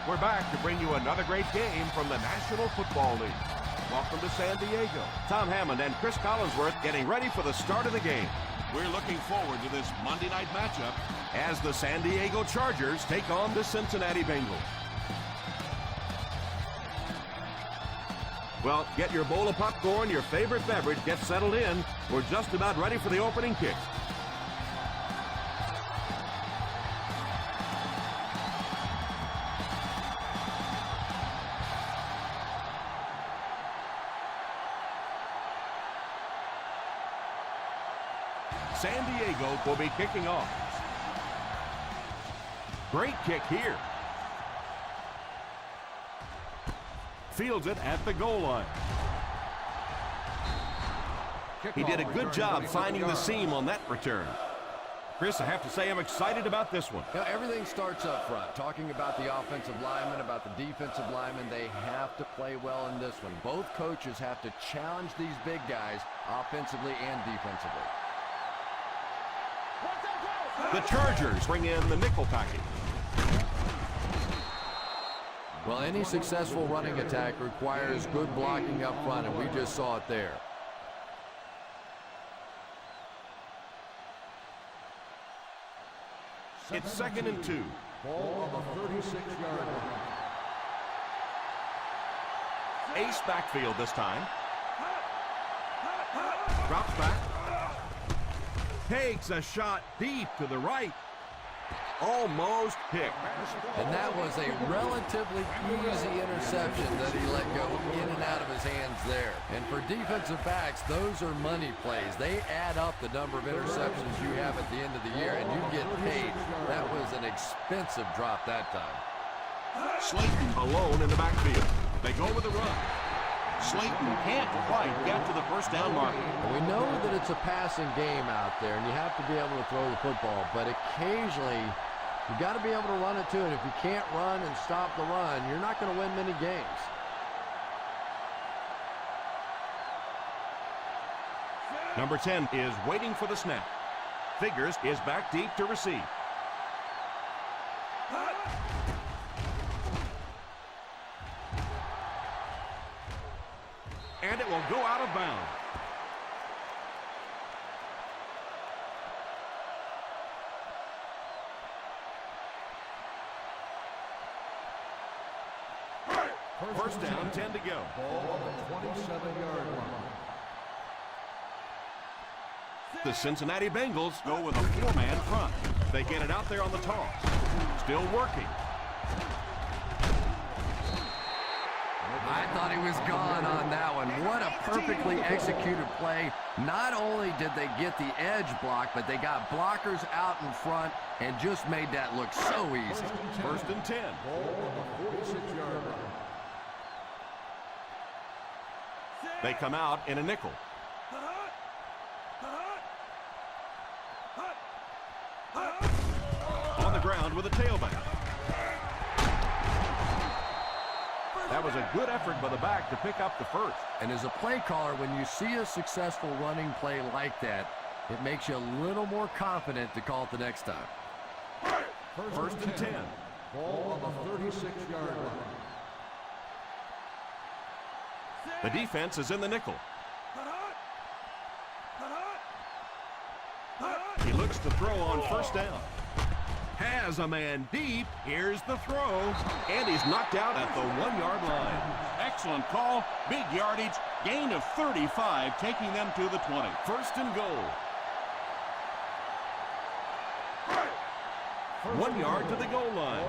We're back to bring you another great game from the National Football League. Welcome to San Diego. Tom Hammond and Chris Collinsworth getting ready for the start of the game. We're looking forward to this Monday night matchup as the San Diego Chargers take on the Cincinnati Bengals. Well, get your bowl of popcorn, your favorite beverage, get settled in. We're just about ready for the opening kick. San Diego will be kicking off. Great kick here. Fields it at the goal line. He did a good job finding the seam on that return. Chris, I have to say I'm excited about this one. Now, everything starts up front. Talking about the offensive linemen, about the defensive linemen, they have to play well in this one. Both coaches have to challenge these big guys offensively and defensively. The Chargers bring in the nickel package. Well, any successful running attack requires good blocking up front, and we just saw it there. It's 2nd and 2. Ball on the 36-yard line. Ace backfield this time. Drops back. Takes a shot deep to the right. Almost picked. And that was a relatively easy interception that he let go in and out of his hands there. And for defensive backs, those are money plays. They add up the number of interceptions you have at the end of the year, and you get paid. That was an expensive drop that time. Slayton alone in the backfield. They go with the run. Slayton can't quite get to the first down marker. We know that it's a passing game out there, and you have to be able to throw the football, but occasionally you got to be able to run it too, and if you can't run and stop the run, you're not going to win many games. Number 10 is waiting for the snap. Figures is back deep to receive. And it will go out of bounds. First down, 10 to go. Ball on the 27-yard line. The Cincinnati Bengals go with a four-man front. They get it out there on the toss. Still working. I thought he was gone on that one. What a perfectly executed play. Not only did they get the edge blocked, but they got blockers out in front and just made that look so easy. First and 10. Ball on the 46-yard line. They come out in a nickel. On the ground with a tailback. That was a good effort by the back to pick up the first. And as a play caller, when you see a successful running play like that, it makes you a little more confident to call it the next time. First and 10. Ball on the 36-yard line. The defense is in the nickel. He looks to throw on first down. Has a man deep. Here's the throw. And he's knocked out at the 1-yard line. Excellent call. Big yardage. Gain of 35, taking them to the 20. First and goal. 1 yard to the goal line.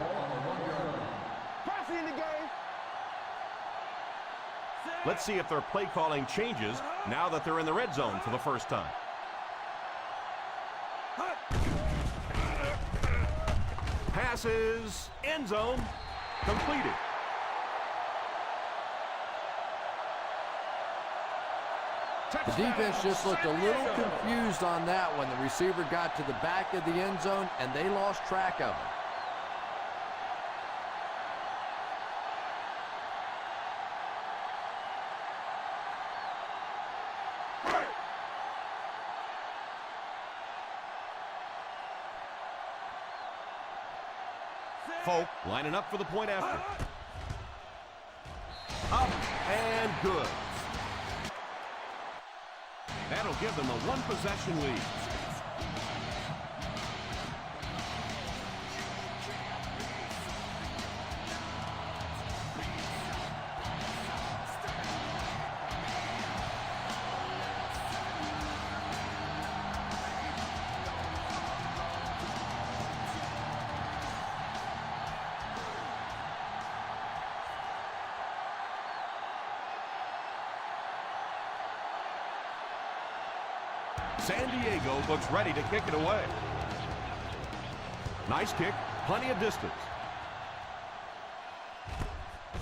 Let's see if their play calling changes now that they're in the red zone for the first time. Passes, end zone, completed. The defense just looked a little confused on that one. The receiver got to the back of the end zone, and they lost track of him. Folk lining up for the point after. Up and good. That'll give them a one-possession lead. San Diego looks ready to kick it away. Nice kick, plenty of distance.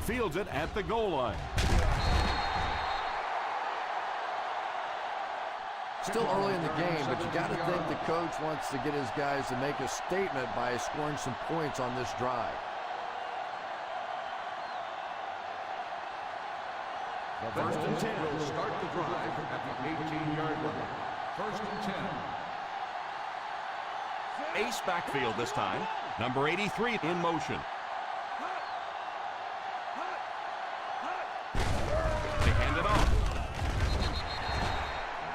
Fields it at the goal line. Still early in the game, but you got to think the coach wants to get his guys to make a statement by scoring some points on this drive. First and 10 will start the drive at the 18-yard line. First and 10. Ace backfield this time. Number 83 in motion. They hand it off.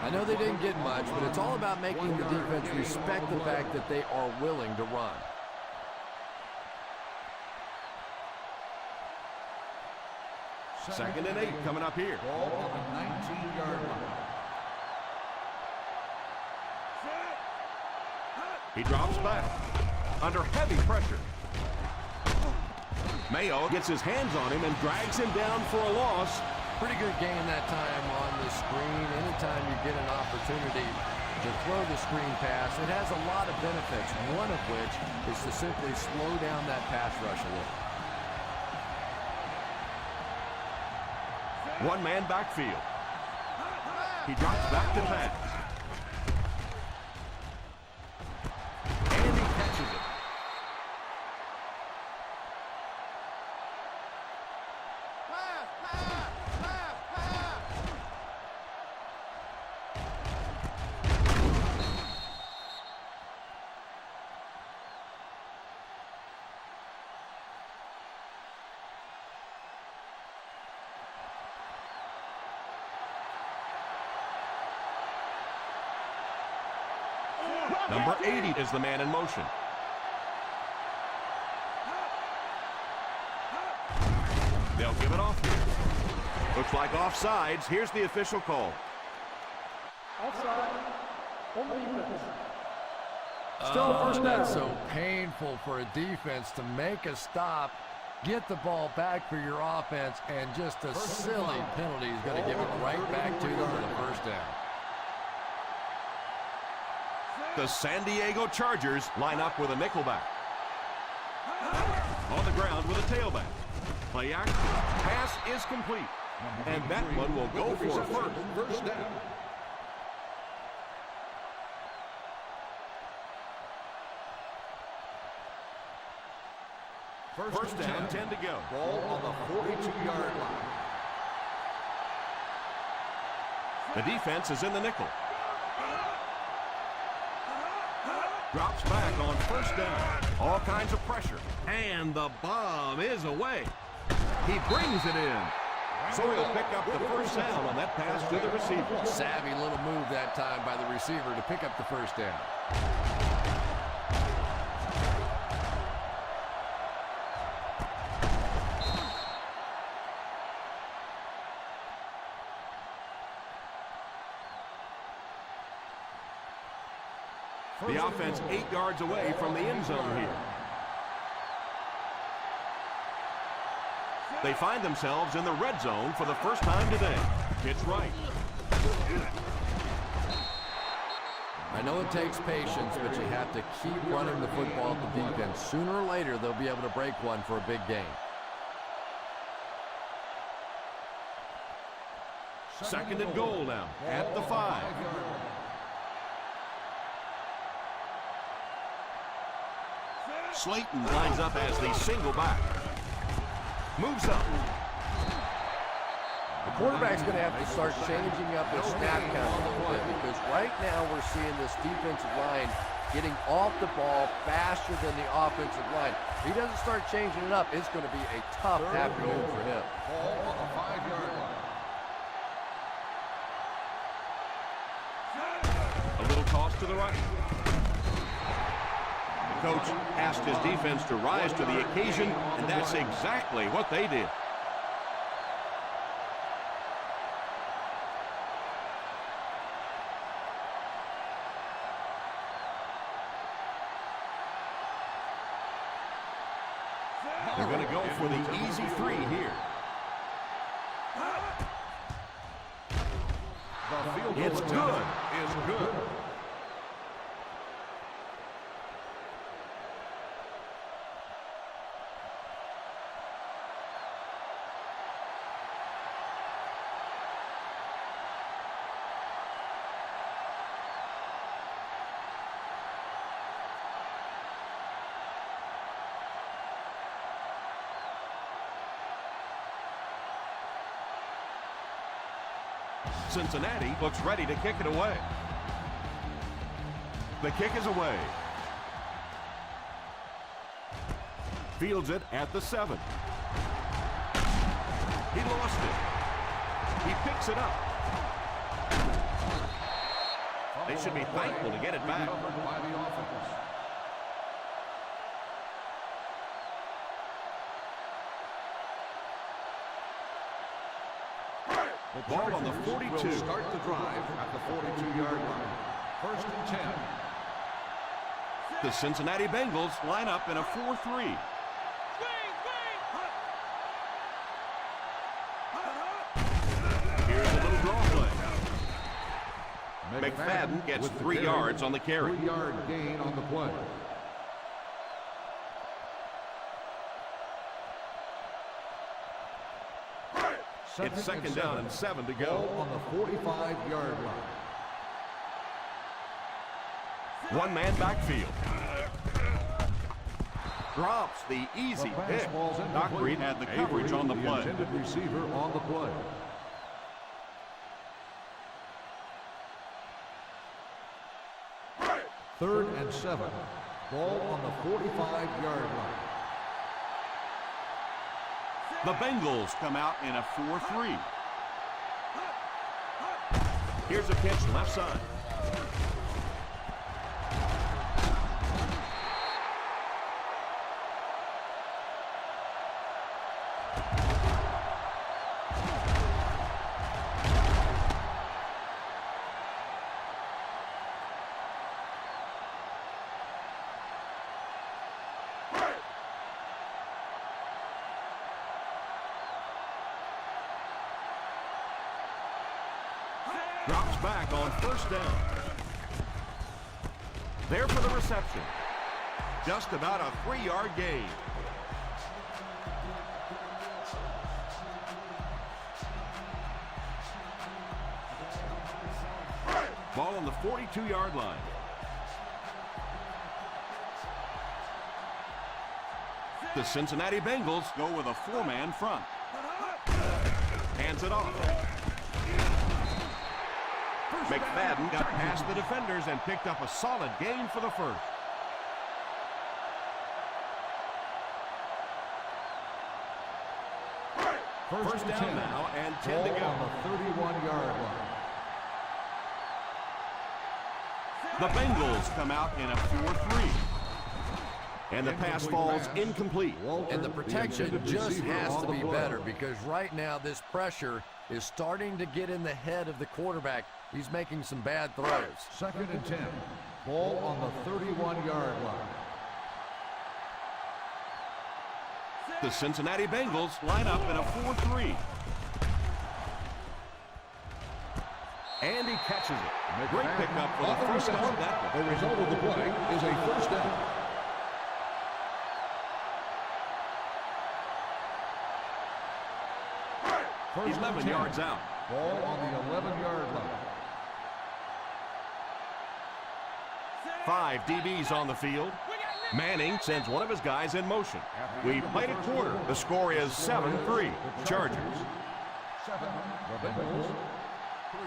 I know they didn't get much, but it's all about making the defense respect the fact that they are willing to run. Second and 8 coming up here. Ball on the 19-yard line. He drops back under heavy pressure. Mayo gets his hands on him and drags him down for a loss. Pretty good game that time on the screen. Anytime you get an opportunity to throw the screen pass, it has a lot of benefits, one of which is to simply slow down that pass rush a little. One-man backfield. He drops back to pass. And he catches it. Number 80 is the man in motion. They'll give it off here. Looks like offsides. Here's the official call. Offside. Still first down. That's so painful for a defense to make a stop, get the ball back for your offense, and just a silly penalty is going to give it right back to them for the first down. The San Diego Chargers line up with a nickelback. On the ground with a tailback. Play action. Pass is complete. And that one will go for a first down. First down, 10 to go. Ball on the 42-yard line. The defense is in the nickel. Drops back on first down. All kinds of pressure. And the bomb is away. He brings it in. So he'll pick up the first down on that pass to the receiver. Savvy little move that time by the receiver to pick up the first down. The offense 8 yards away from the end zone here. They find themselves in the red zone for the first time today. It's right. I know it takes patience, but you have to keep running the football at the defense. Sooner or later, they'll be able to break one for a big gain. Second and goal now at the 5. Slayton lines up as the single back. Moves up. The quarterback's going to have to start changing up his snap count a little bit because right now we're seeing this defensive line getting off the ball faster than the offensive line. If he doesn't start changing it up, it's going to be a tough afternoon for him. Ball on the 5-yard line. A little toss to the right. The coach asked his defense to rise to the occasion, and that's exactly what they did. They're going to go for the easy 3 here. It's good. It's good. Cincinnati looks ready to kick it away. The kick is away. Fields it at the 7. He lost it. He picks it up. They should be thankful to get it back. Ball on the 42. Will start the drive at the 42-yard line. First and 10. The Cincinnati Bengals line up in a 4-3. Here's a little draw play. McFadden gets 3 yards on the carry. 3-yard gain on the play. It's second down and 7 to go. Ball on the 45-yard line. One-man backfield. Drops the easy pick. Doc Reed had the coverage on the play. Intended receiver on the play. Third and 7. Ball on the 45-yard line. The Bengals come out in a 4-3. Here's a pitch left side. Drops back on first down. There for the reception. Just about a 3-yard gain. Ball on the 42-yard line. The Cincinnati Bengals Go with a 4-man front. hands it off. McFadden got past the defenders and picked up a solid gain for the first. First down now and 10 to go. On the 31-yard line. The Bengals come out in a 4-3. And the pass falls incomplete. And the protection just has to be better because right now this pressure is starting to get in the head of the quarterback. He's making some bad throws. Second and 10. Ball on the 31-yard line. The Cincinnati Bengals line up in a 4-3. And he catches it. Great pickup for the first down. The result of the play is a first down. First 11 yards out. Ball on the 11-yard line. 5 DBs on the field. Manning sends one of his guys in motion. We played a quarter. The score is 7-3. Chargers. 7. The Bengals. 3.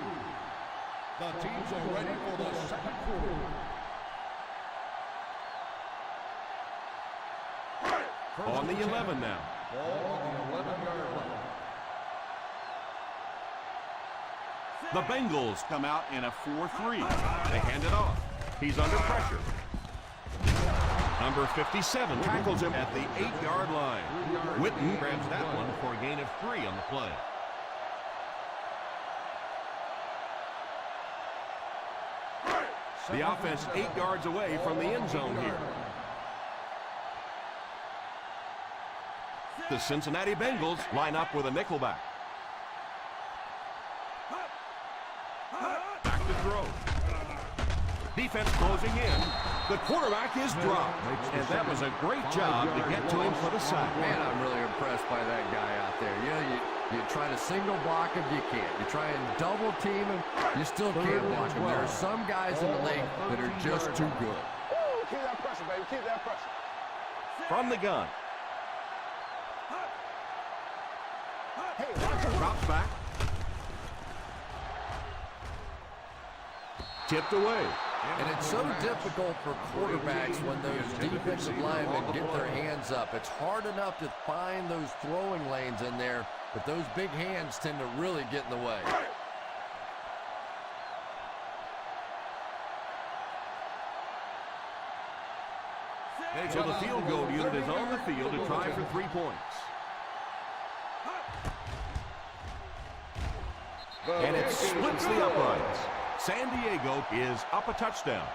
The teams are ready for the second quarter. On the 11 now. Ball on the 11-yard line. The Bengals come out in a 4-3. They hand it off. He's under pressure. Number 57 tackles him at the 8-yard line. Witten grabs that one for a gain of 3 on the play. The offense 8 yards away from the end zone here. The Cincinnati Bengals line up with a nickelback. Back to throw. Defense closing in. The quarterback is dropped. And that was a great job to get to him for the sack. Man, I'm really impressed by that guy out there. You know, you try to single block him, you can't. You try and double team him, you still can't block him. There are some guys in the league that are just too good. Woo, keep that pressure, baby. Keep that pressure. From the gun. Drops back. Tipped away. And it's so difficult for quarterbacks when those defensive linemen get their hands up. It's hard enough to find those throwing lanes in there, but those big hands tend to really get in the way. So the field goal unit is on the field to try for 3 points. And it splits the uprights. San Diego is up a touchdown.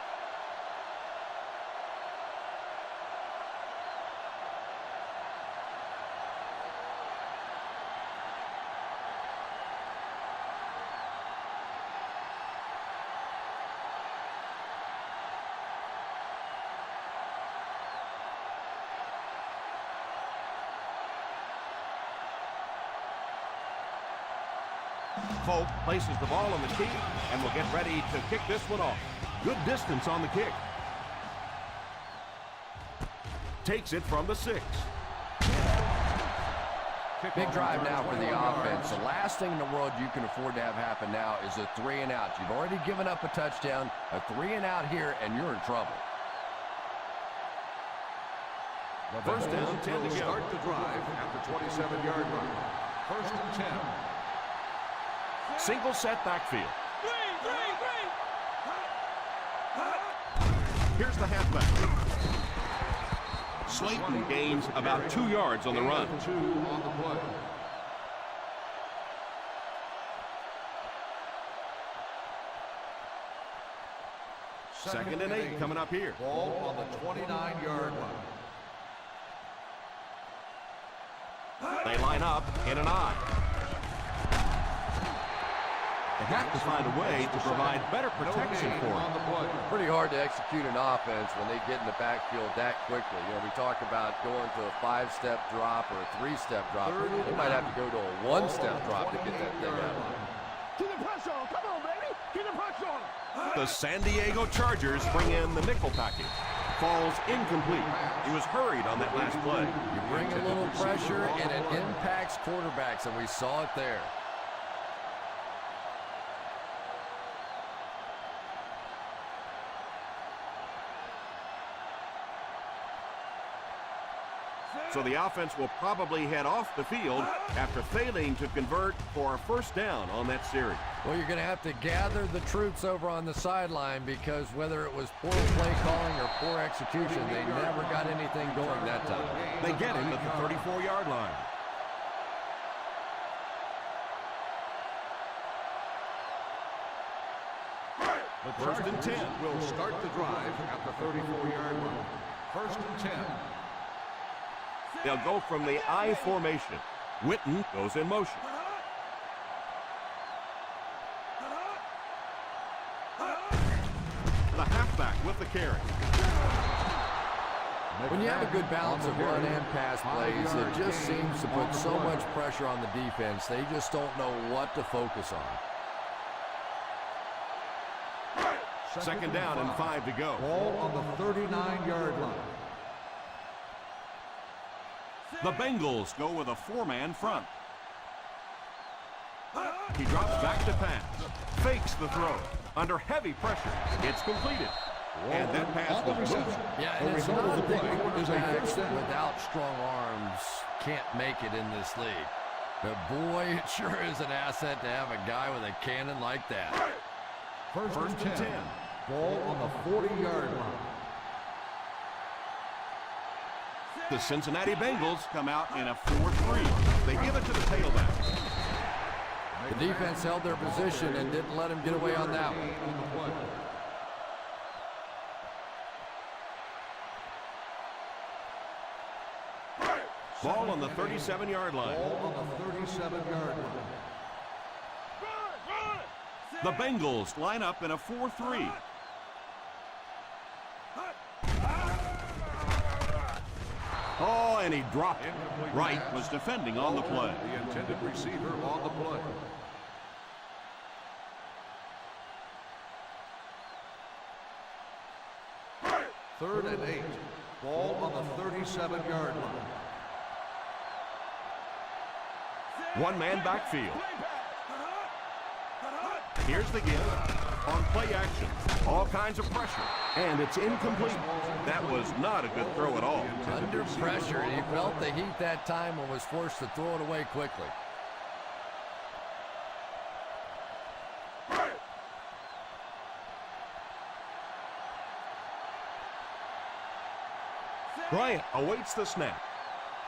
Folk places the ball on the tee and will get ready to kick this one off. Good distance on the kick. Takes it from the 6. Big drive now for the offense. The last thing in the world you can afford to have happen now is a 3 and out. You've already given up a touchdown, a 3 and out here, and you're in trouble. First down, 10 to go. Start the drive at the 27-yard line. First and 10. Single set backfield. Here's the halfback. Slayton gains about 2 yards on the run. 2 on the play. Second and 8 coming up here. Ball on the 29-yard line. They line up in an I. They have to find a way to provide better protection for on him. the play. Pretty hard to execute an offense when they get in the backfield that quickly. You know, we talk about going to a 5-step drop or a 3-step drop. They might have to go to a 1-step drop to get that thing out. Keep the pressure on. Come on, baby. Keep the pressure on. The San Diego Chargers bring in the nickel package. Falls incomplete. He was hurried on that last play. You bring a little pressure and it impacts quarterbacks, and we saw it there. So the offense will probably head off the field after failing to convert for a first down on that series. Well, you're going to have to gather the troops over on the sideline because whether it was poor play calling or poor execution, they never got anything going that time. They get him at the 34-yard line. The first and 10 will start the drive at the 34-yard line. First and 10. They'll go from the I formation. Witten goes in motion. The halfback with the carry. When you have a good balance of run and pass plays, it just seems to put so much pressure on the defense. They just don't know what to focus on. Second down and 5 to go. Ball on the 39-yard line. The Bengals go with a 4-man front. He drops back to pass. Fakes the throw. Under heavy pressure. It's completed. And that pass was moved. Yeah, and it's not that quarterbacks without strong arms can't make it in this league. But boy, it sure is an asset to have a guy with a cannon like that. First and 10. Ball on the 40-yard line. The Cincinnati Bengals come out in a 4-3. They give it to the tailback. The defense held their position and didn't let him get away on that one. Ball on the 37-yard line. Ball on the 37-yard line. The Bengals line up in a 4-3. Oh, and he dropped it. Wright was defending on the play. The intended receiver on the play. Third and 8. Ball on the 37-yard line. One-man backfield. Here's the give. On play action. All kinds of pressure. And it's incomplete. That was not a good throw at all. Under pressure, and he felt the heat that time and was forced to throw it away quickly. Bryant awaits the snap.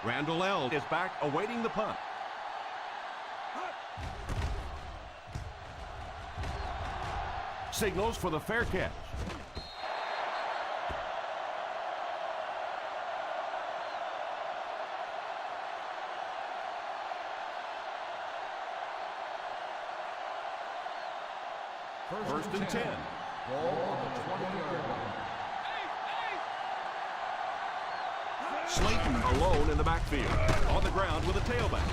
Randall L. is back awaiting the punt. Signals for the fair catch. First and 10. Ball on the 20-yard line. Slayton alone in the backfield. On the ground with a tailback.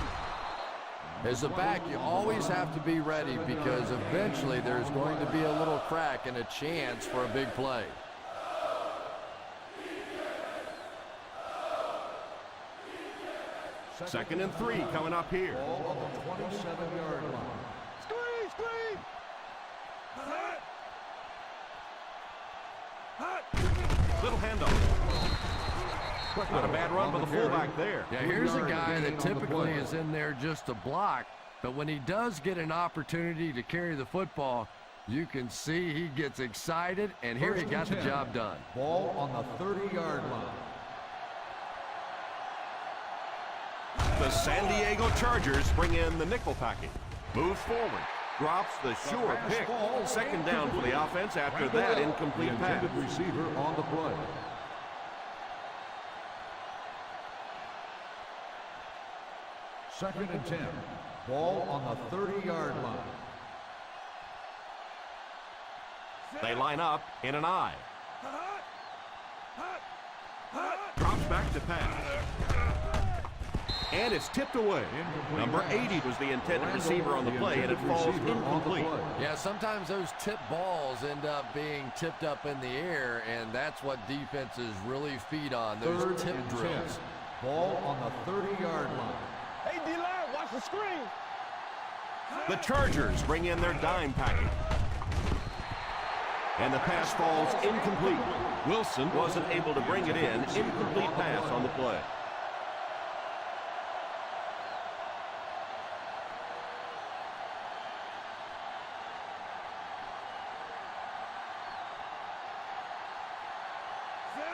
As a back, you always have to be ready because eventually there's going to be a little crack and a chance for a big play. Second and 3 coming up here. Ball on the 27-yard line. Screen, screen. Little handoff. Not a bad run by the fullback there. Yeah, here's a guy that typically is in there just to block, but when he does get an opportunity to carry the football, you can see he gets excited, and here he got the job done. Ball on the 30-yard line. The San Diego Chargers bring in the nickel package. Moves forward. Drops the sure pick. Second down for the offense after that incomplete pass. Receiver on the play. Second and 10. Ball on the 30-yard line. They line up in an I. Drops back to pass. And it's tipped away. Number 80 was the intended receiver on the play, and it falls incomplete. Yeah, sometimes those tip balls end up being tipped up in the air, and that's what defenses really feed on, those tip drills. Ball on the 30-yard line. Hey, D-line, watch the screen. The Chargers bring in their dime package. And the pass falls incomplete. Wilson wasn't able to bring it in. Incomplete pass on the play.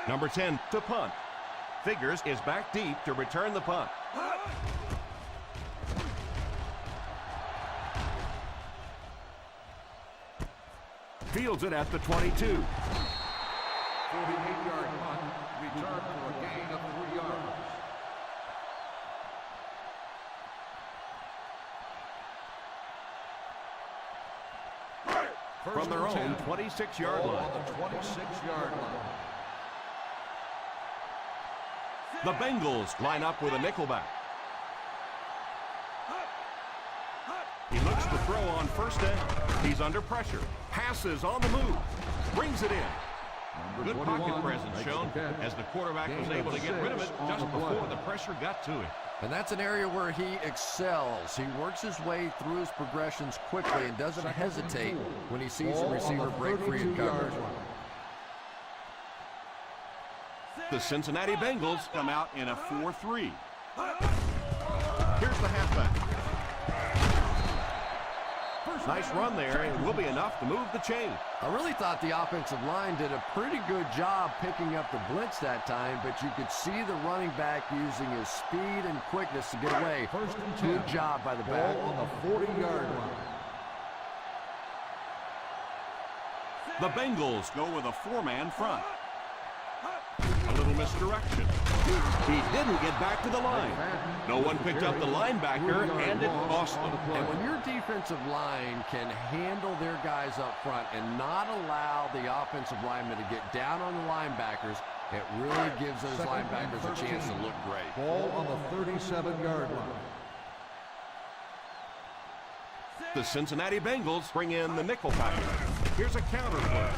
Number 10 to punt. Figures is back deep to return the punt. Fields it at the 22. 48-yard punt. Return for a gain of 3 yards. From their own 26-yard line. On the 26-yard line. The Bengals line up with a nickelback. He looks to throw on first down. He's under pressure. Passes on the move. Brings it in. Good pocket presence shown as the quarterback was able to get rid of it just before the pressure got to him. And that's an area where he excels. He works his way through his progressions quickly and doesn't hesitate when he sees a receiver break free in coverage. The Cincinnati Bengals come out in a 4-3. Here's the halfback. Nice run there, and will be enough to move the chain. I really thought the offensive line did a pretty good job picking up the blitz that time, but you could see the running back using his speed and quickness to get away. Good job by the back. Ball on the 40-yard line. The Bengals go with a 4-man front. A little misdirection. He didn't get back to the line. No one picked up the linebacker, and it cost them. And when your defensive line can handle their guys up front and not allow the offensive linemen to get down on the linebackers, it really gives those linebackers a chance to look great. Ball on the 37-yard line. The Cincinnati Bengals bring in the nickel package. Here's a counter play.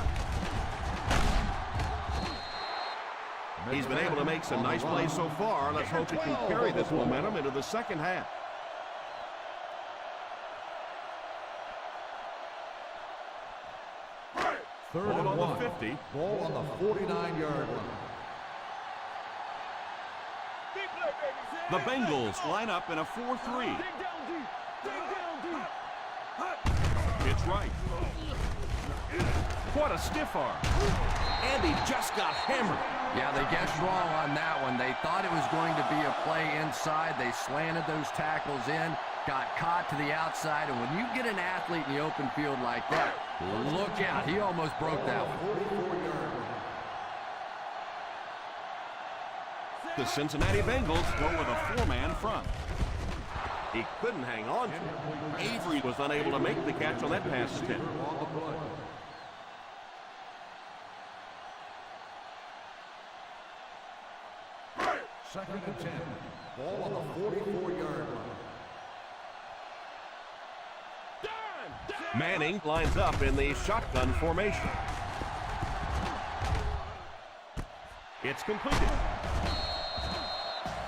He's been able to make some nice plays so far. Let's hope he can carry this momentum into the second half. Third Ball and on 1. the 50. Ball on the 49-yard line. The Bengals line up in a 4-3. Dig down deep. Dig down deep. It's right. What a stiff arm. And he just got hammered. Yeah, they guessed wrong on that one. They thought it was going to be a play inside. They slanted those tackles in, got caught to the outside, and when you get an athlete in the open field like that, look out. He almost broke that one. The Cincinnati Bengals go with a 4-man front. He couldn't hang on to it. Avery was unable to make the catch on that pass attempt. Second and 10. Ball on the 44-yard line. Manning lines up in the shotgun formation. It's completed.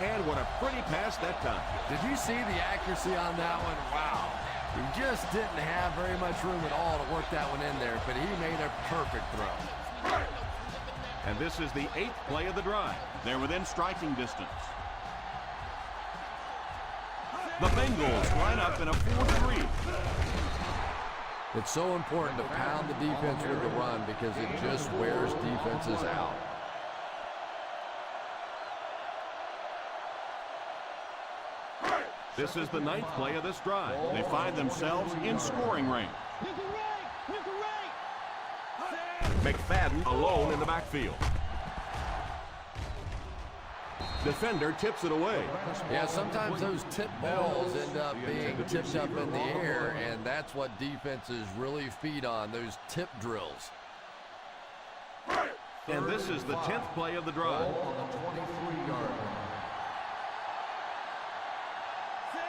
And what a pretty pass that time. Did you see the accuracy on that one? Wow. He just didn't have very much room at all to work that one in there, but he made a perfect throw. And this is the 8th play of the drive. They're within striking distance. The Bengals line up in a 4-3. It's so important to pound the defense with the run because it just wears defenses out. This is the 9th play of this drive. They find themselves in scoring range. McFadden alone in the backfield. Defender tips it away. Yeah, sometimes those tip balls end up being tipped up in the air, and that's what defenses really feed on, those tip drills. And this is the 10th play of the drive.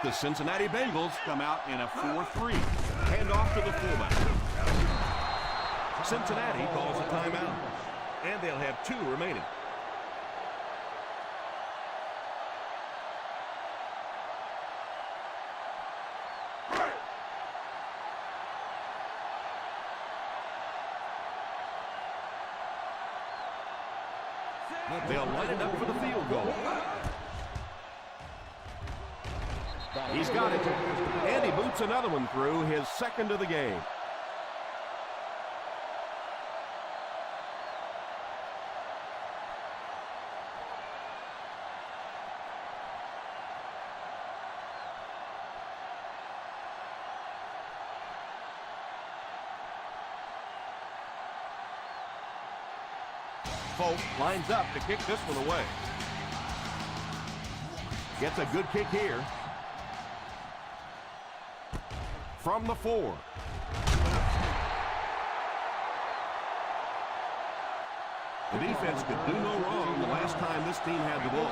The Cincinnati Bengals come out in a 4-3. Hand off to the fullback. Cincinnati calls a timeout. And they'll have 2 remaining. They'll line it up for the field goal. He's got it. And he boots another one through, his 2nd of the game. Folk lines up to kick this one away. Gets a good kick here. From the 4. The defense could do no wrong the last time this team had the ball.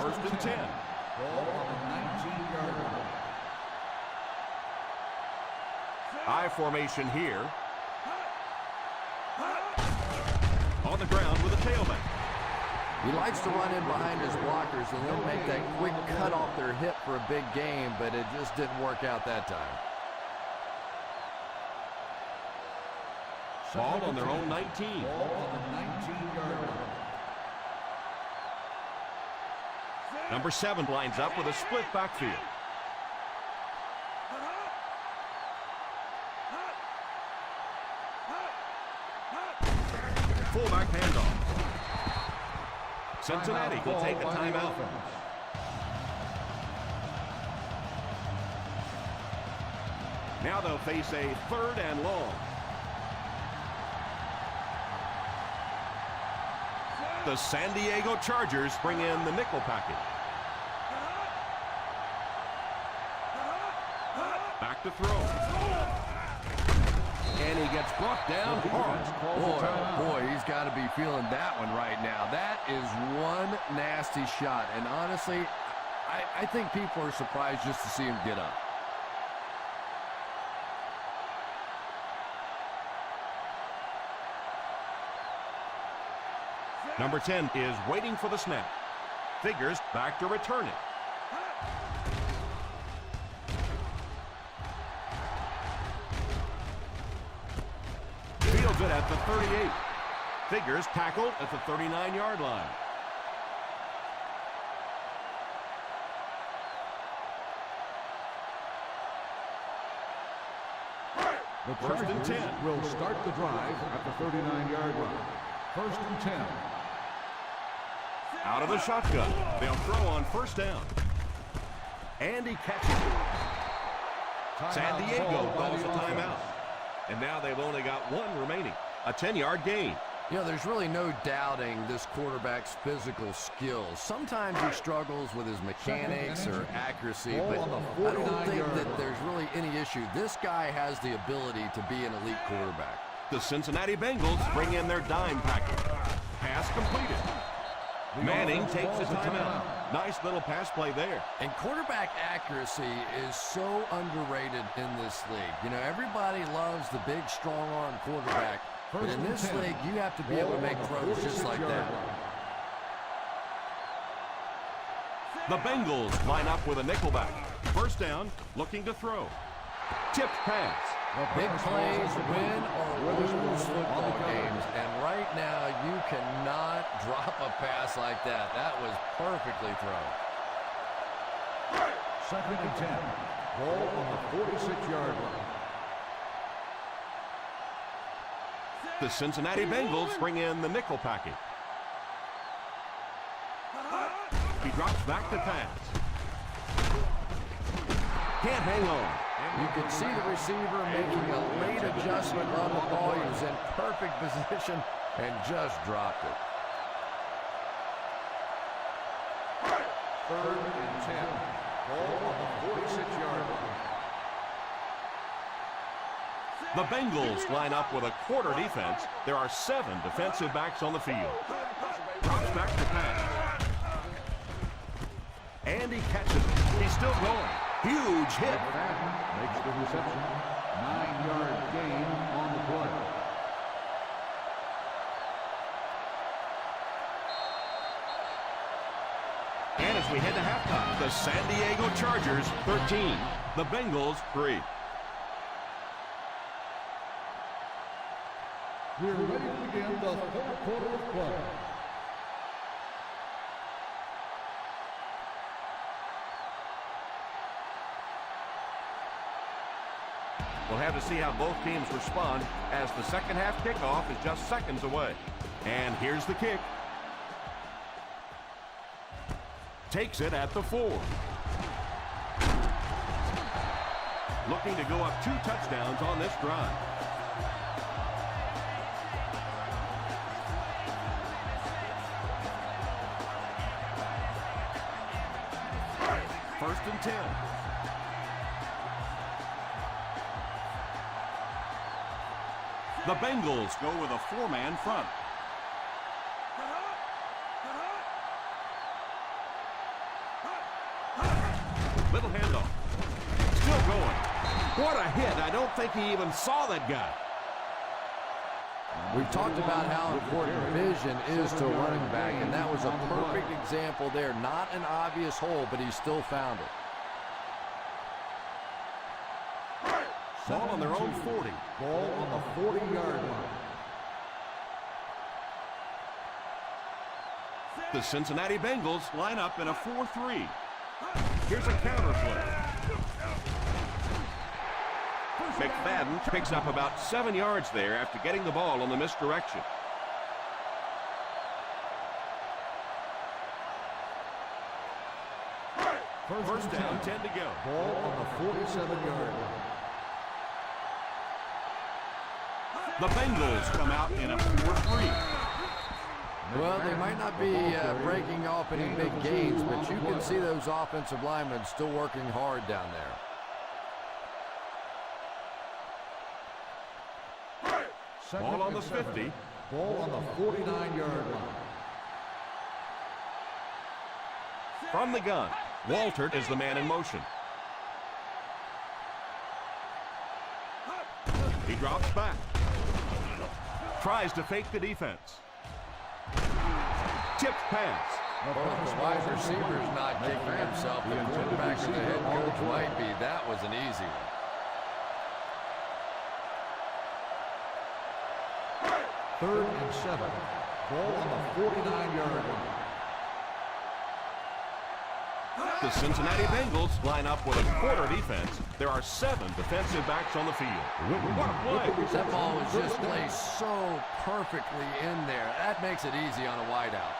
First and 10. I formation here. On the ground with a tailback. He likes to run in behind his blockers and then make that quick cut off their hip for a big game, but it just didn't work out that time. Ball on their own 19. Number 7 lines up with a split backfield. Fullback handoff. Cincinnati will take a timeout. Now they'll face a 3rd and long. The San Diego Chargers bring in the nickel package. Back to throw. And he gets brought down hard. Boy, he's got to be feeling that one right now. That is one nasty shot. And honestly, I think people are surprised just to see him get up. Number 10 is waiting for the snap. Figures back to return it. Fields it at the 38. Figures tackled at the 39-yard line. The Chargers will start the drive at the 39-yard line. First and 10. Out of the shotgun. They'll throw on first down. And he catches it. San Diego calls a timeout. And now they've only got 1 remaining. A 10-yard gain. You know, there's really no doubting this quarterback's physical skills. Sometimes he struggles with his mechanics or accuracy, but I don't think that there's really any issue. This guy has the ability to be an elite quarterback. The Cincinnati Bengals bring in their dime package. Pass completed. Manning takes a timeout. Nice little pass play there. And quarterback accuracy is so underrated in this league. You know, everybody loves the big, strong-arm quarterback. But in this league, you have to be able to make throws just like that. The Bengals line up with a nickelback. First down, looking to throw. Tipped pass. Big plays win or lose football games, and right now you cannot drop a pass like that. That was perfectly thrown. 2nd and 10. Ball on the 46-yard line. The Cincinnati Bengals bring in the nickel package. He drops back to pass. Can't hang on. You can see the receiver making a late adjustment on the ball. He was in perfect position and just dropped it. 3rd and 10. Ball on the 46-yard line. The Bengals line up with a quarter defense. There are 7 defensive backs on the field. Drops back to pass. And he catches it. He's still going. Huge hit. Makes the reception. 9-yard gain on the play. And as we head to halftime, the San Diego Chargers 13, the Bengals 3. We're ready to begin the 4th quarter of play. We'll have to see how both teams respond as the second half kickoff is just seconds away. And here's the kick. Takes it at the 4. Looking to go up 2 touchdowns on this drive. First and 10. The Bengals go with a 4-man front. Little handoff. Still going. What a hit. I don't think he even saw that guy. We've talked about how important vision is to a running back, and that was a perfect example there. Not an obvious hole, but he still found it. Ball on their own 40. Ball on the 40-yard line. The Cincinnati Bengals line up in a 4-3. Here's a counter play. McFadden picks up about 7 yards there after getting the ball on the misdirection. First down, 10 to go. Ball on the 47-yard line. The Bengals come out in a 4-3. Well, they might not be breaking off any big gains, but you can see those offensive linemen still working hard down there. Ball on the 50. Ball on the 49-yard line. From the gun, Waltert is the man in motion. He drops back. Tries to fake the defense. Tipped pass. The wide receiver's not kicking himself. The quarterback and the head coach might be. That was an easy one. Third and 7. Ball on the 49-yard line. The Cincinnati Bengals line up with a quarter defense. There are 7 defensive backs on the field. What a play. That ball was just placed so perfectly in there. That makes it easy on a wideout.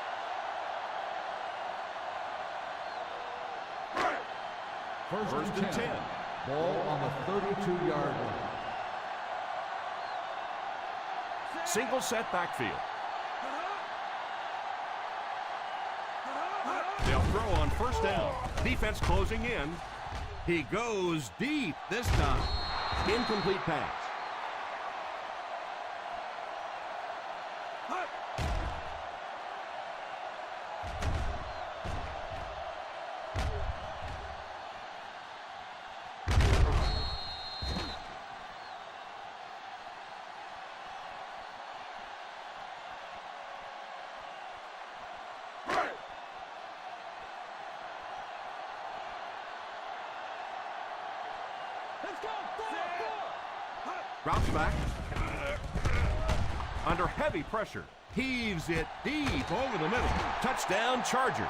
First and 10. Ball on the 32-yard line. Single set backfield. They'll throw on first down. Defense closing in. He goes deep this time. Incomplete pass. Let's go. Four. Drops back. Under heavy pressure. Heaves it deep over the middle. Touchdown, Charger.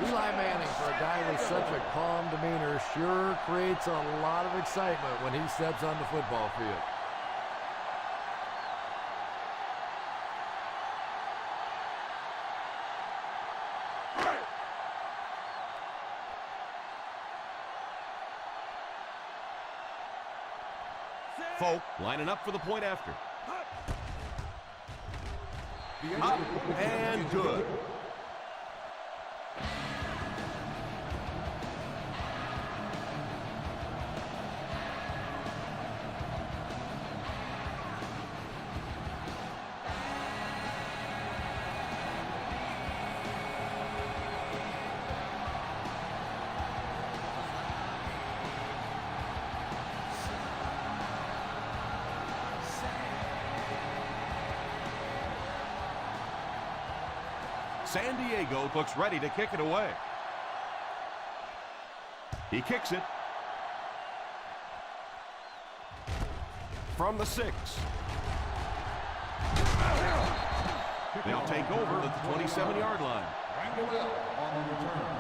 Eli Manning, for a guy with such a calm demeanor, sure creates a lot of excitement when he steps on the football field. Folk lining up for the point after. Up and good. San Diego looks ready to kick it away. He kicks it. From the 6. They'll take over at the 27-yard line. Randall on the return.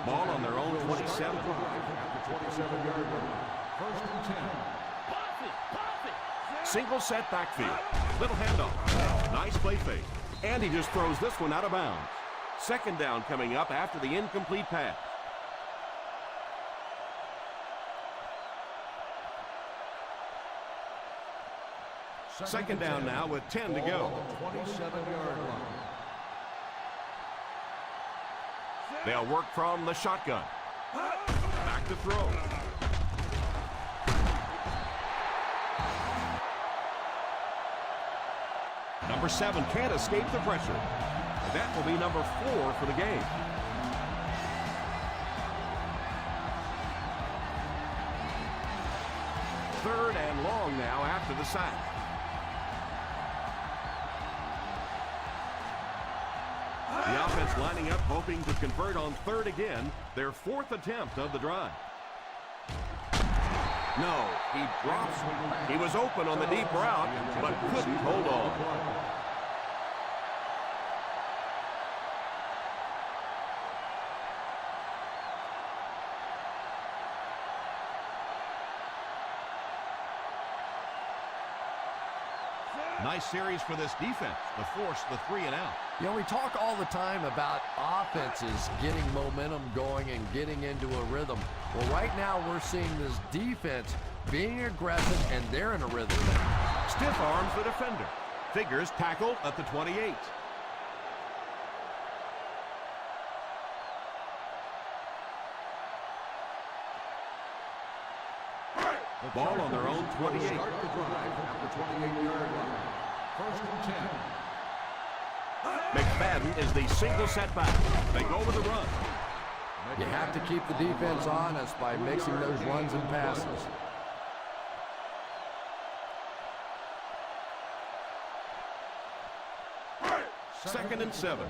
Ball on their own 27. At the 27-yard line. First and 10. Single set backfield. Little handoff. Nice play fake. And he just throws this one out of bounds. Second down coming up after the incomplete pass. Second down now with 10 to go. 27-yard line. They'll work from the shotgun. Back to throw. Number 7 can't escape the pressure. That will be number 4 for the game. Third and long now after the sack. The offense lining up, hoping to convert on third again, their 4th attempt of the drive. No, he drops. He was open on the deep route, but couldn't hold on. Nice series for this defense to force the 3 and out. You know, we talk all the time about offenses getting momentum going and getting into a rhythm. Well, right now we're seeing this defense being aggressive, and they're in a rhythm. Stiff arms the defender. Figures tackled at the 28. Ball on their own 28. Start the drive at the 28-yard line. First and 10. McFadden is the single setback. They go with the run. You have to keep the defense honest by mixing those runs and passes. Second and 7.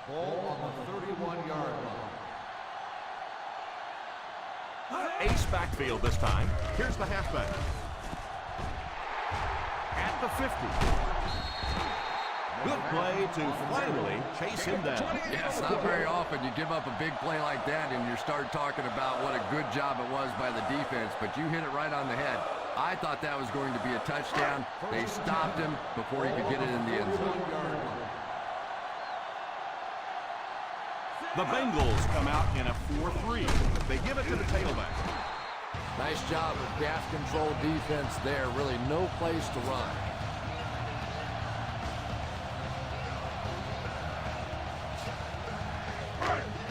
Ball on the 31-yard line. Ace backfield this time. Here's the halfback. At the 50. Good play to finally chase him down. Yeah, it's not very often you give up a big play like that and you start talking about what a good job it was by the defense, but you hit it right on the head. I thought that was going to be a touchdown. They stopped him before he could get it in the end zone. The Bengals come out in a 4-3. They give it to the tailback. Nice job of gas control defense there. Really no place to run.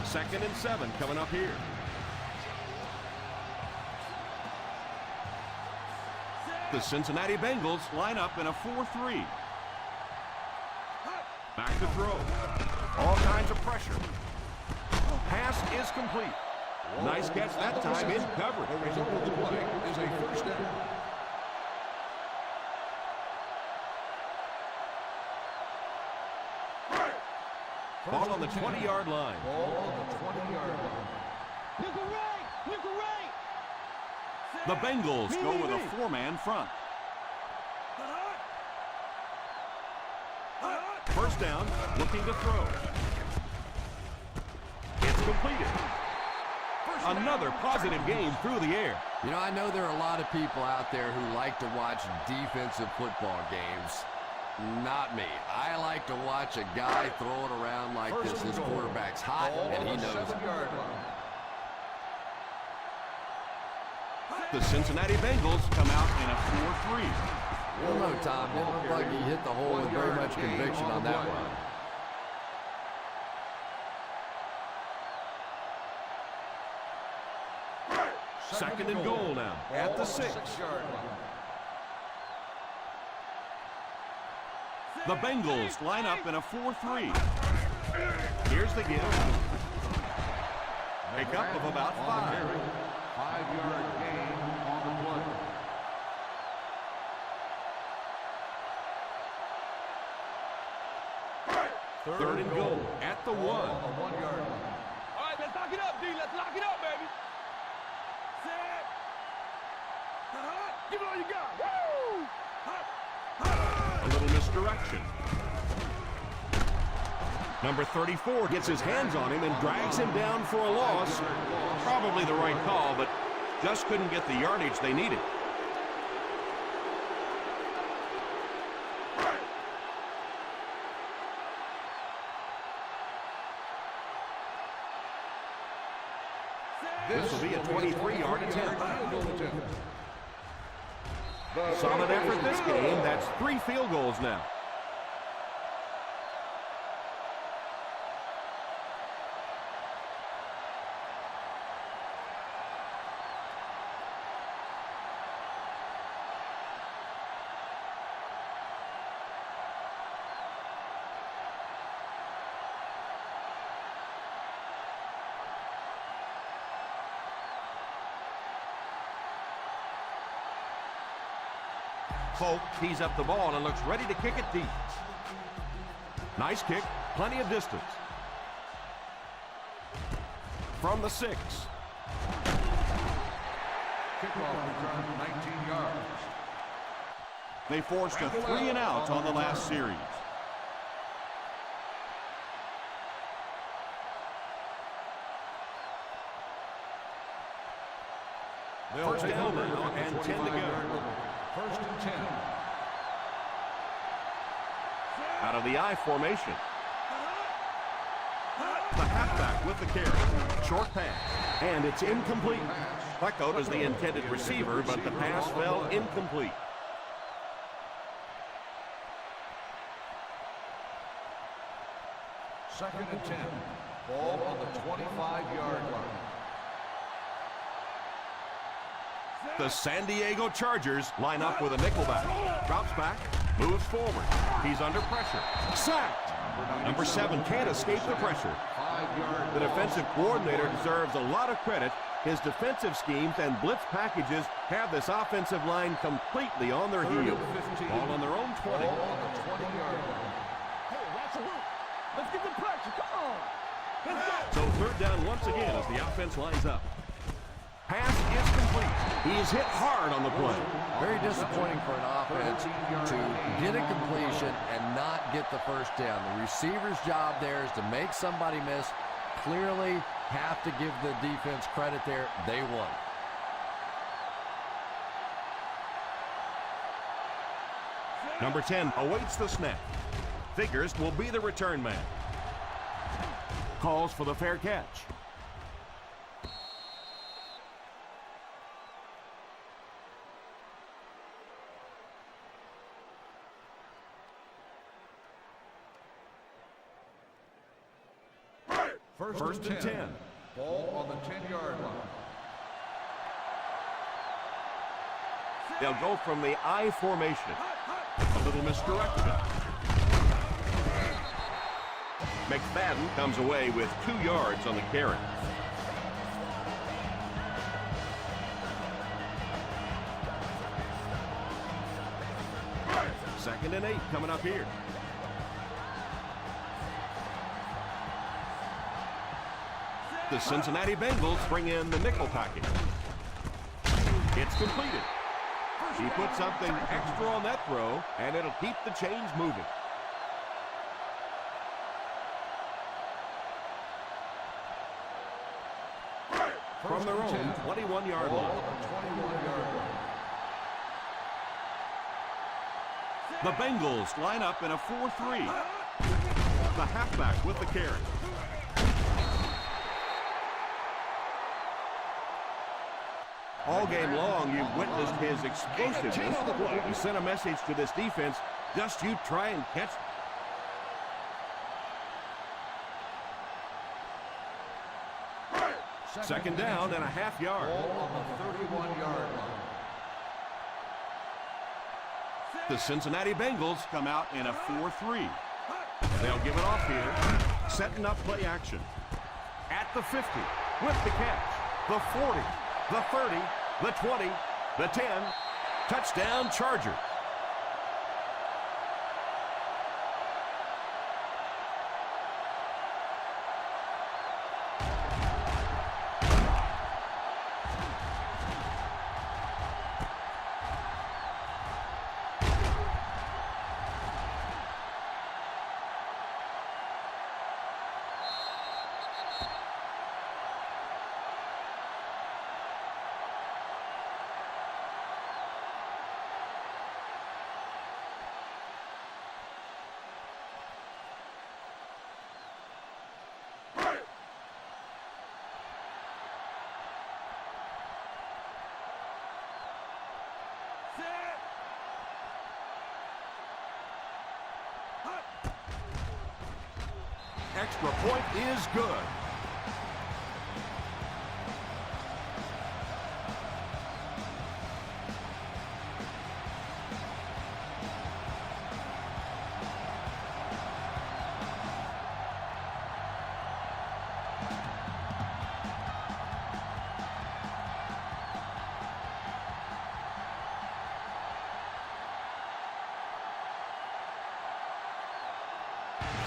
Second and 7 coming up here. The Cincinnati Bengals line up in a 4-3. Back to throw. All kinds of pressure. Pass is complete. Nice catch that time in coverage. The result of the play is a first down. Ball on the 20-yard line. Ball on the 20-yard line. Nickel right! Nickel right! The Bengals go with a four-man front. First down, looking to throw. It's completed. Another positive game through the air. You know, I know there are a lot of people out there who like to watch defensive football games. Not me. I like to watch a guy throw it around like this. His quarterback's hot, and he knows it. The Cincinnati Bengals come out in a 4-3. I don't know, Tom. Didn't look like he hit the hole with very much conviction on that one. Second and goal now at the 6-yard line. The Bengals line up in a 4-3. Here's the give. Pick up of about 5. 5-yard gain on the play. Third and goal at the 1. On the 1-yard line. All right, let's lock it up, D. Let's lock it up, baby. Set. Give it all you got. Woo! A little misdirection. Number 34 gets his hands on him and drags him down for a loss. Probably the right call, but just couldn't get the yardage they needed. This will be a 23-yard attempt. Solid effort this game. That's 3 field goals now. Polk tees up the ball and looks ready to kick it deep. Nice kick, plenty of distance. From the 6. Kickoff return 19 yards. They forced a 3 and out on the last series. First down now and 10 to go. First and 10. Out of the I formation. The halfback with the carry. Short pass. And it's incomplete. Plecko is the intended receiver, but the pass fell incomplete. Second and 10. Ball on the 25-yard line. The San Diego Chargers line up with a nickelback. Drops back, moves forward. He's under pressure. Sacked. Number 7 can't escape the pressure. The defensive coordinator deserves a lot of credit. His defensive schemes and blitz packages have this offensive line completely on their heels. Ball on their own 20. Ball on the 20-yard line. Hey, watch the hoop. Let's get the pressure. Come on. Let's go. So third down once again as the offense lines up. Pass is complete. He's hit hard on the play. Very disappointing for an offense to get a completion and not get the first down. The receiver's job there is to make somebody miss. Clearly have to give the defense credit there. They won. Number 10 awaits the snap. Figures will be the return man. Calls for the fair catch. First and 10. Ball on the 10-yard line. They'll go from the I formation. A little misdirection. McFadden comes away with 2 yards on the carry. Second and 8 coming up here. The Cincinnati Bengals bring in the nickel package. It's completed. He put something extra on that throw, and it'll keep the chains moving. From their own 21-yard line. The Bengals line up in a 4-3. The halfback with the carry. All game long, you've witnessed his explosiveness. He sent a message to this defense, just you try and catch. Second down and a half yard. Ball on the 31-yard line. The Cincinnati Bengals come out in a 4-3. They'll give it off here. Setting up play action. At the 50, with the catch. The 40, the 30, the 20, the 10. Touchdown, Charger. Extra point is good.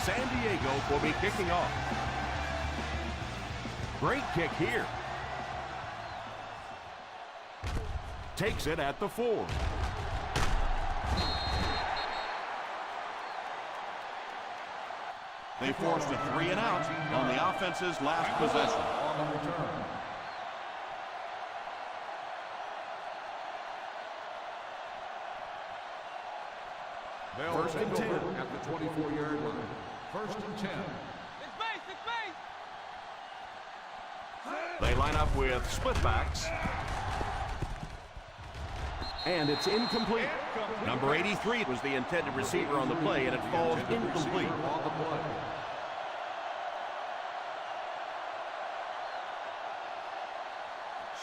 San Diego will be kicking off. Great kick here. Takes it at the 4. They forced a 3 and out on the offense's last possession. On the return. First and 10 at the 24-yard line. First and 10. They line up with split backs. And it's incomplete. Number 83 was the intended receiver on the play, and it falls incomplete. On the play.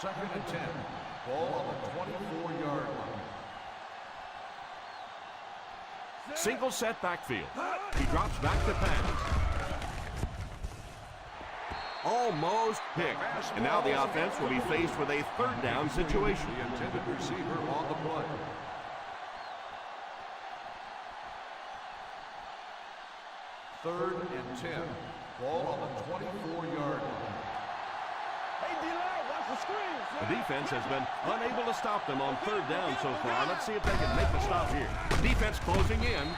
Second and 10. Ball on the 24-yard line. Single set backfield. He drops back to pass. Almost picked. And now the offense will be faced with a third down situation. The intended receiver on the play. Third and 10. Ball on the 24-yard line. Hey, D-Line, watch the screen. The defense has been unable to stop them on third down so far. Let's see if they can make a stop here. Defense closing in.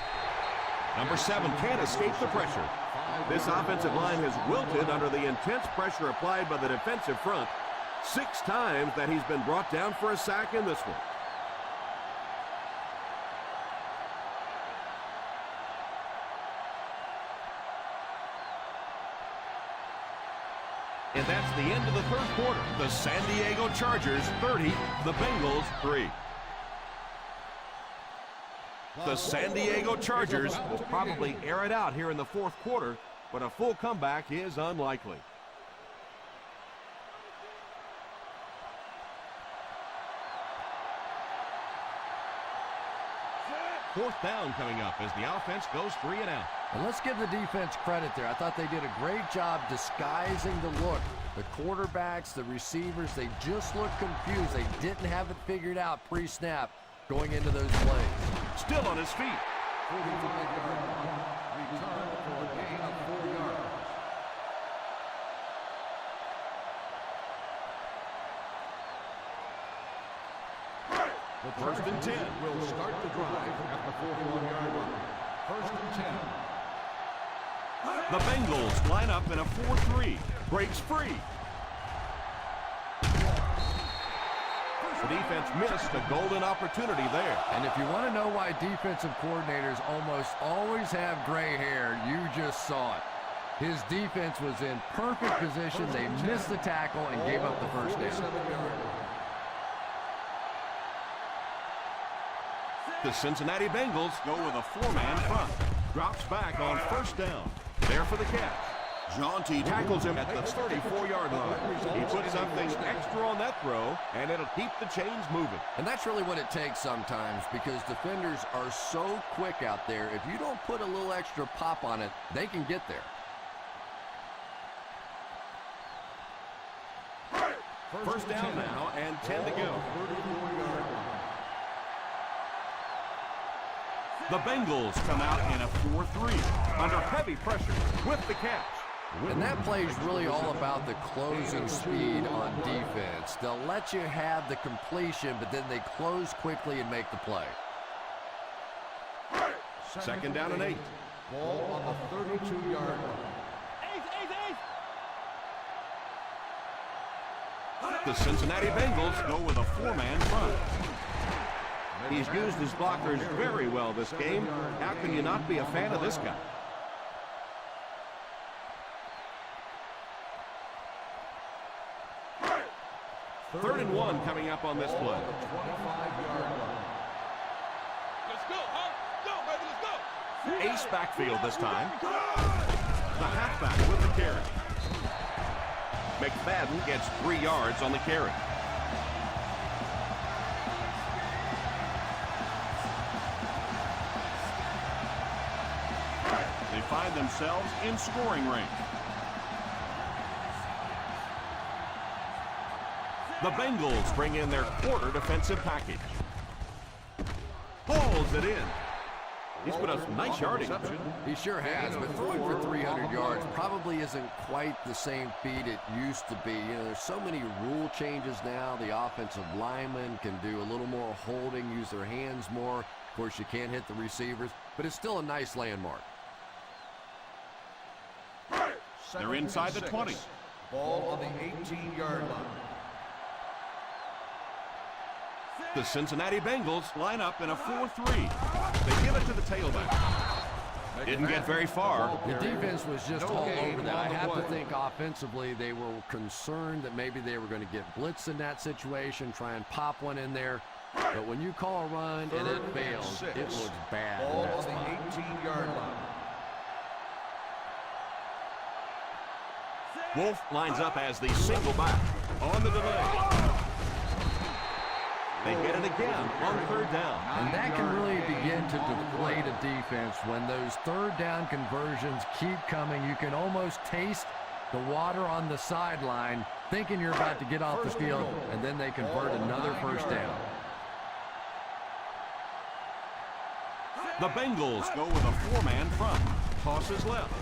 Number 7 can't escape the pressure. This offensive line has wilted under the intense pressure applied by the defensive front. 6 times that he's been brought down for a sack in this one. And that's the end of the third quarter. The San Diego Chargers 30, the Bengals 3. The San Diego Chargers will probably air it out here in the fourth quarter, but a full comeback is unlikely. Fourth down coming up as the offense goes 3 and out. And let's give the defense credit there. I thought they did a great job disguising the look. The quarterbacks, the receivers, they just looked confused. They didn't have it figured out pre-snap going into those plays. Still on his feet. 45-yard line. Return for a gain of 4 yards. First and 10. Will start the drive at the 41-yard line. First and 10. The Bengals line up in a 4-3. Breaks free. The defense missed a golden opportunity there. And if you want to know why defensive coordinators almost always have gray hair, you just saw it. His defense was in perfect position. They missed the tackle and gave up the first down. The Cincinnati Bengals go with a four-man front. Drops back on first down. There for the catch. Jaunty tackles him at the 34-yard line. He puts something extra on that throw, and it'll keep the chains moving. And that's really what it takes sometimes, because defenders are so quick out there. If you don't put a little extra pop on it, they can get there. First down now, and 10 to go. The Bengals come out in a 4-3 under heavy pressure with the catch. And that play is really all about the closing speed on defense. They'll let you have the completion, but then they close quickly and make the play. Second down and 8. Ball on the 32-yard line. The Cincinnati Bengals go with a four-man front. He's used his blockers very well this game. How can you not be a fan of this guy? Third and 1 coming up on this play. Let's go, huh? Go, baby, let's go. Ace backfield this time. The halfback with the carry. McFadden gets 3 yards on the carry. They find themselves in scoring range. The Bengals bring in their quarter defensive package. Hauls it in. He's put up nice yardage. He sure has, but throwing for 300 yards probably isn't quite the same feat it used to be. You know, there's so many rule changes now. The offensive linemen can do a little more holding, use their hands more. Of course, you can't hit the receivers, but it's still a nice landmark. They're inside the 20. Ball on the 18-yard line. The Cincinnati Bengals line up in a 4-3. They give it to the tailback. Didn't get very far. The defense was just all over that. I have to think offensively they were concerned that maybe they were going to get blitzed in that situation, try and pop one in there. But when you call a run and it fails, it looks bad. Ball on the 18-yard line. Wolf lines up as the single back on the delay. They get it again on third down. And that can really begin to deflate a defense when those third down conversions keep coming. You can almost taste the water on the sideline, thinking you're about to get off the field, and then they convert another first down. The Bengals go with a four-man front. Tosses left.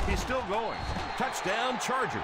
He's still going. Touchdown, Chargers.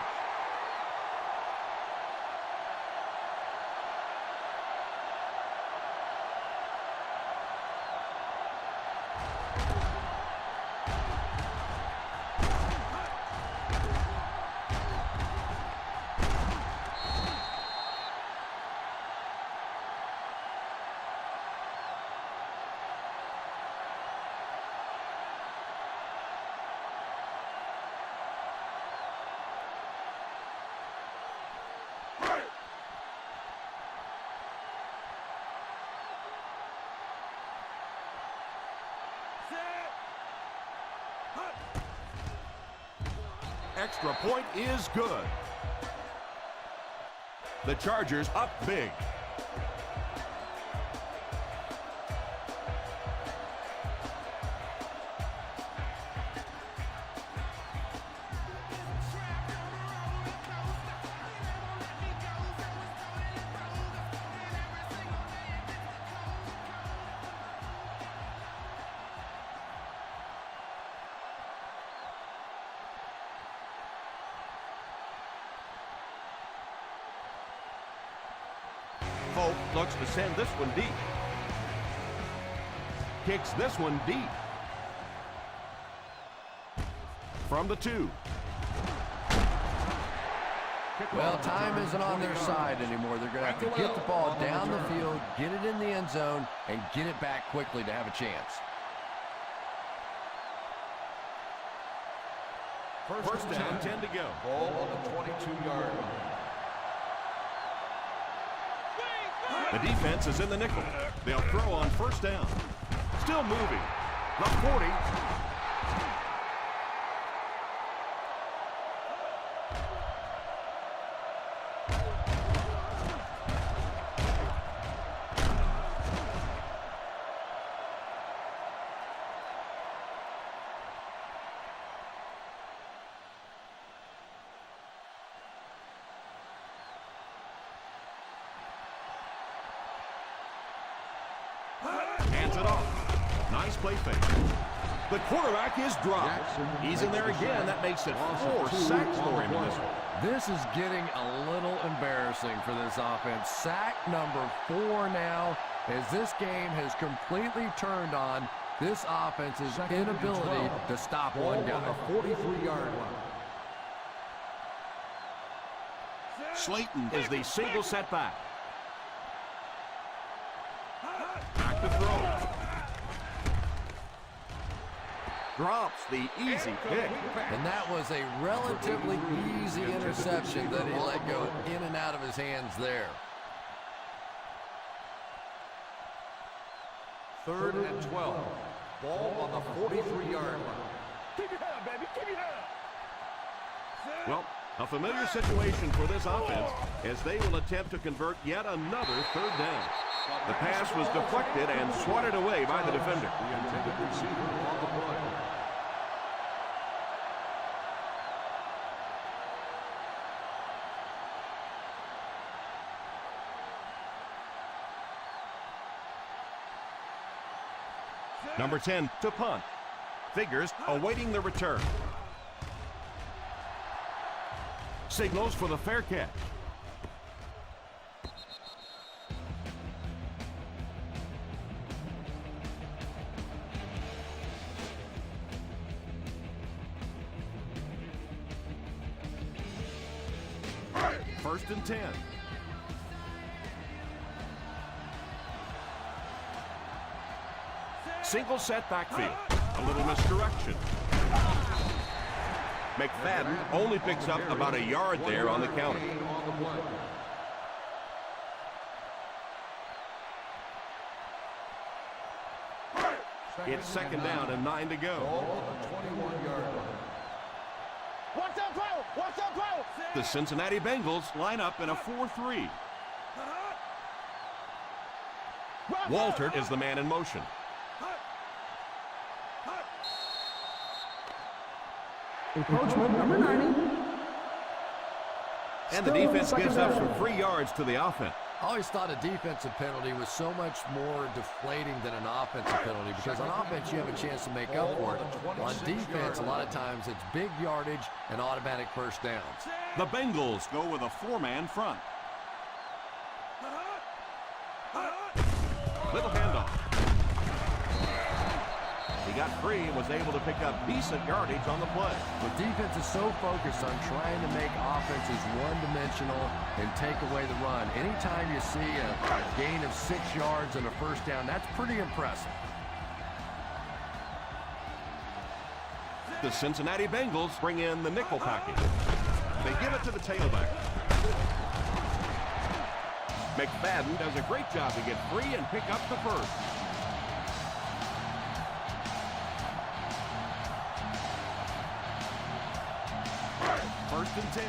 Extra point is good. The Chargers up big. Hope looks to send this one deep. Kicks this one deep. From the 2. Well, time isn't on their side anymore. They're going to have to get the ball down the field, get it in the end zone, and get it back quickly to have a chance. First down, 10 to go. Ball on the 22-yard line. The defense is in the nickel. They'll throw on first down. Still moving. The 40. Hands it off. Nice play fake. The quarterback is dropped. He's in there again. That makes it 4 sacks for him in this one. This is getting a little embarrassing for this offense. Sack number 4 now, as this game has completely turned on this offense's inability to stop one guy. On the 43-yard line. Slayton is the single setback. Back to throw. Drops the easy pick. And that was a relatively easy interception that he let go in and out of his hands there. 3rd and 12. Ball on the 43-yard line. Keep your head up, baby. Keep your head up. Well, a familiar situation for this offense as they will attempt to convert yet another 3rd down. The pass was deflected and swatted away by the defender. The intended receiver on the play. Number 10 to punt. Figures awaiting the return. Signals for the fair catch. First and 10. Single set backfield. A little misdirection. McFadden only picks up about a yard there on the counter. It's 2nd down and 9 to go. Watch that power! Watch that power! The Cincinnati Bengals line up in a 4-3. Waltert is the man in motion. Encroachment number 90. And the defense gives up some free yards to the offense. I always thought a defensive penalty was so much more deflating than an offensive penalty, because on offense you have a chance to make up for it. On defense, a lot of times it's big yardage and automatic first downs. The Bengals go with a 4-man front. Little handoff. He got free and was able to pick up decent yardage on the play. The defense is so focused on trying to make offenses one-dimensional and take away the run. Anytime you see a gain of 6 yards and a first down, that's pretty impressive. The Cincinnati Bengals bring in the nickel package. They give it to the tailback. McFadden does a great job to get free and pick up the first. First and 10.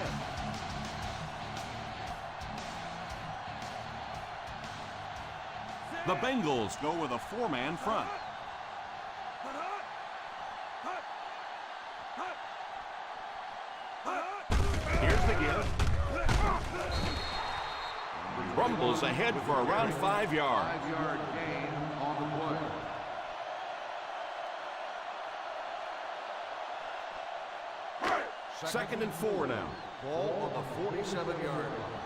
The Bengals go with a 4-man front. Here's the give. Rumbles ahead for around 5 yards. 5-yard gain on the play. Second and 4 now. Ball on the 47-yard line.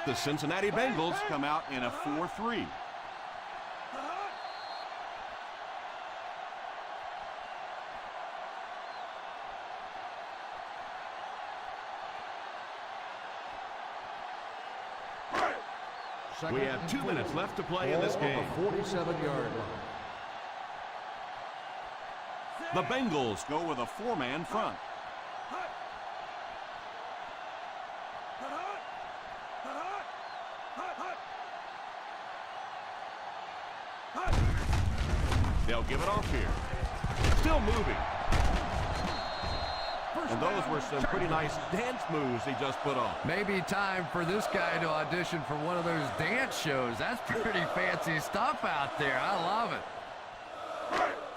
The Cincinnati Bengals come out in a 4-3. We have 2 minutes left to play in this game. 47-yard line. The Bengals go with a 4-man front. They'll give it off here. Still moving. And those were some pretty nice dance moves he just put on. Maybe time for this guy to audition for one of those dance shows. That's pretty fancy stuff out there. I love it.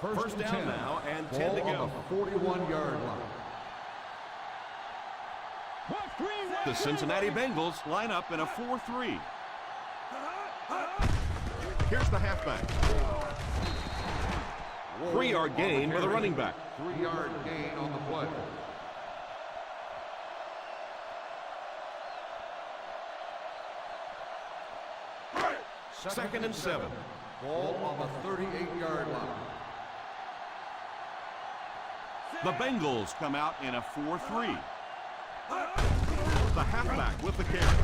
First down 10. now and 10 to Ball go. on the 41-yard line. The Cincinnati Bengals line up in a 4-3. Here's the halfback. 3-yard gain for the running back. 3-yard gain on the play. Second and 7. Ball on the 38-yard line. The Bengals come out in a 4-3. The halfback with the carry.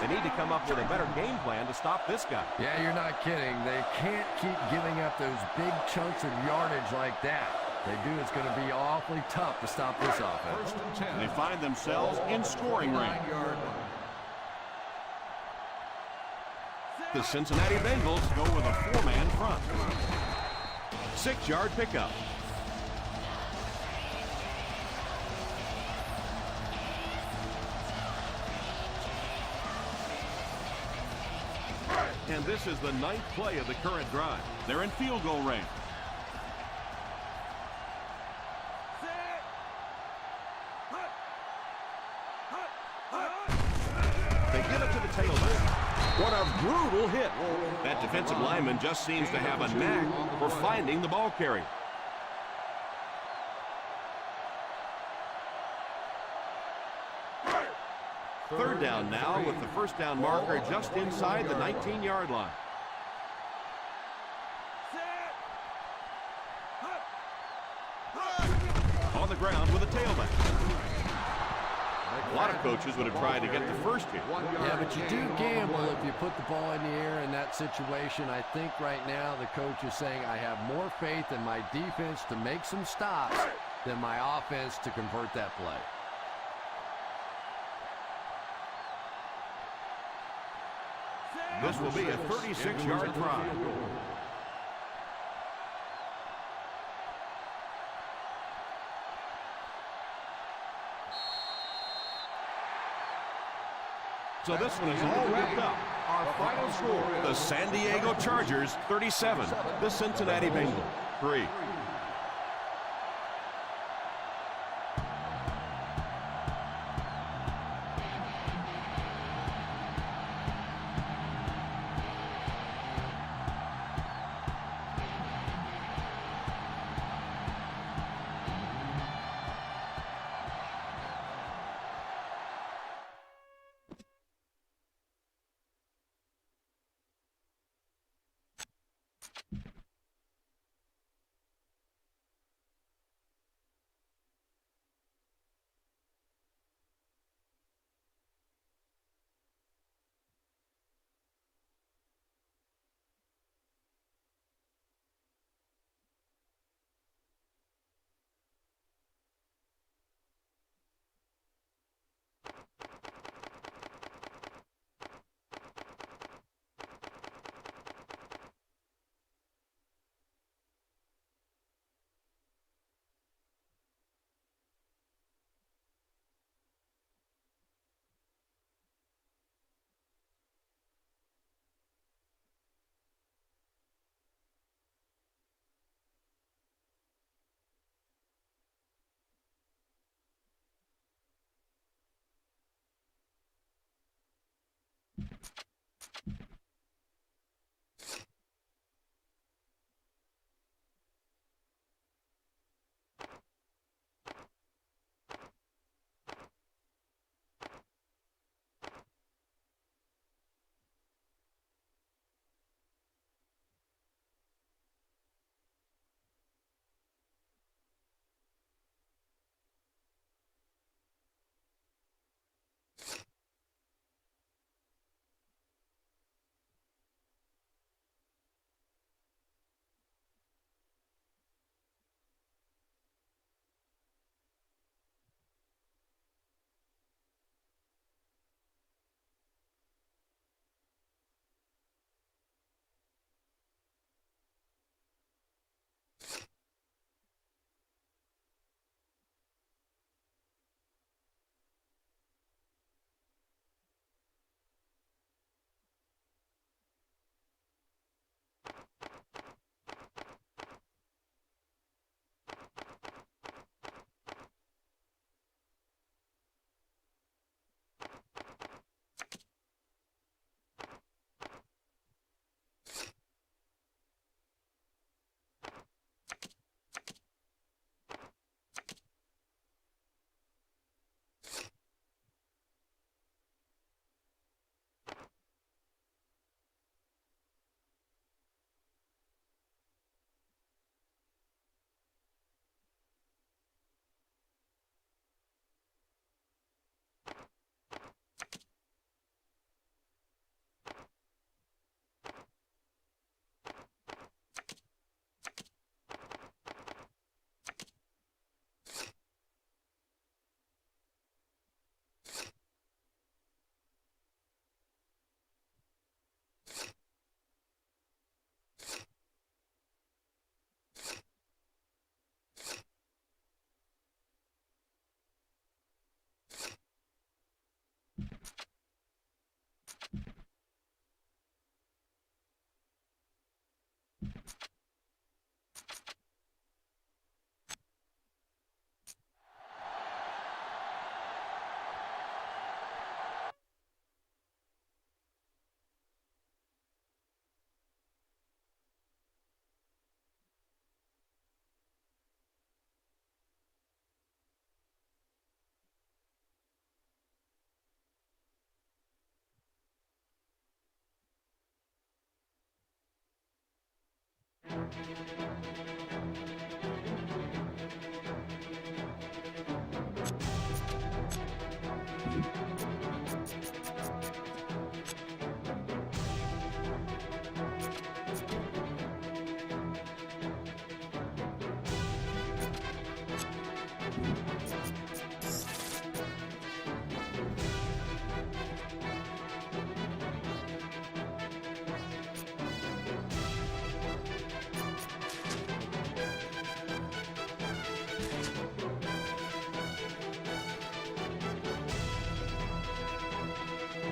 They need to come up with a better game plan to stop this guy. Yeah, you're not kidding. They can't keep giving up those big chunks of yardage like that. They do, it's going to be awfully tough to stop this offense. First and 10. They find themselves in scoring range. 9-yard line. The Cincinnati Bengals go with a 4-man front. 6-yard pickup. And this is the 9th play of the current drive. They're in field goal range. They give it to the tailback. What a brutal hit. That defensive lineman just seems to have a knack for finding the ball carrier. Third down now with the first down marker just inside the 19-yard line. On the ground with a tailback. A lot of coaches would have tried to get the first hit. Yeah, but you do gamble if you put the ball in the air in that situation. I think right now the coach is saying I have more faith in my defense to make some stops than my offense to convert that play. This will be a 36-yard drive. So this one is all wrapped up. Our final score, the San Diego Chargers 37, the Cincinnati Bengals 3.